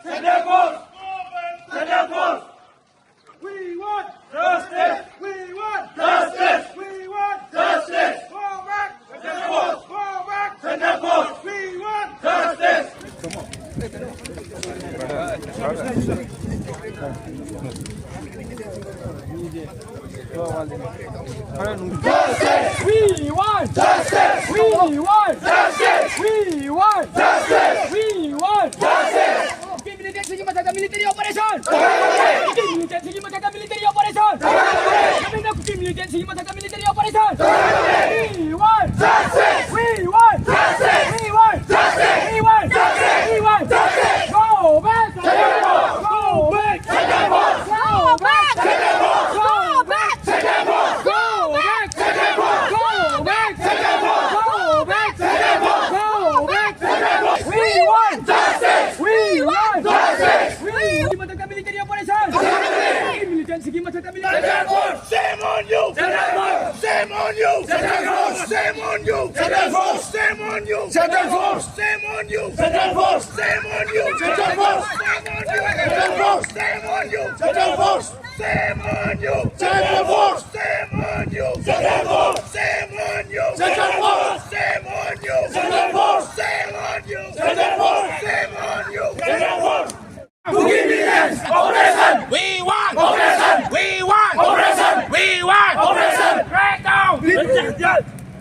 Center force! Center force! We want Justice! We want Justice! We want Justice! Fall back! Center force! Fall back! Center force! We want Justice! Justice! We want Justice! We want Justice! We want Justice! We want Justice! Militer sige matakan military operation! Militer sige matakan military operation! Kami nak militer sige matakan military operation! We want Justice! We want Justice! We want Justice! We want Justice! We want Justice! Go back! Center force! Go back! Center force! Go back! Center force! Go back! Center force! Go back! Center force! Go back! Center force! Go back! Center force! Go back! Center force! We want Justice! We want Justice! Sige matakan military operation! Militan sige matakan military Center force! Shame on you! Center force! Shame on you! Center force! Shame on you! Center force! Shame on you! Center force! Shame on you! Center force! Shame on you! Center force! Shame on you! Center force! Shame on you! Center force! Shame on you! Center force! Shame on you! Center force! Shame on you! Center force! Shame on you! Center force! Shame on you! Center force! Forgiveness! Operation! We want! Operation! We want! Operation! We want! Operation! Crack down!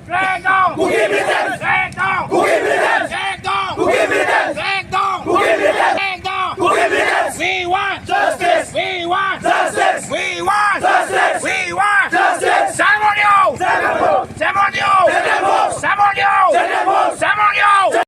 Crack down! Forgiveness! Crack down! Forgiveness! Crack down! Forgiveness! Crack down! Forgiveness! Crack down! Forgiveness! We want! Justice! We want! Justice! We want! Justice! We want! Justice! Samonyo! Samonyo! Samonyo! Samonyo! Samonyo! Samonyo!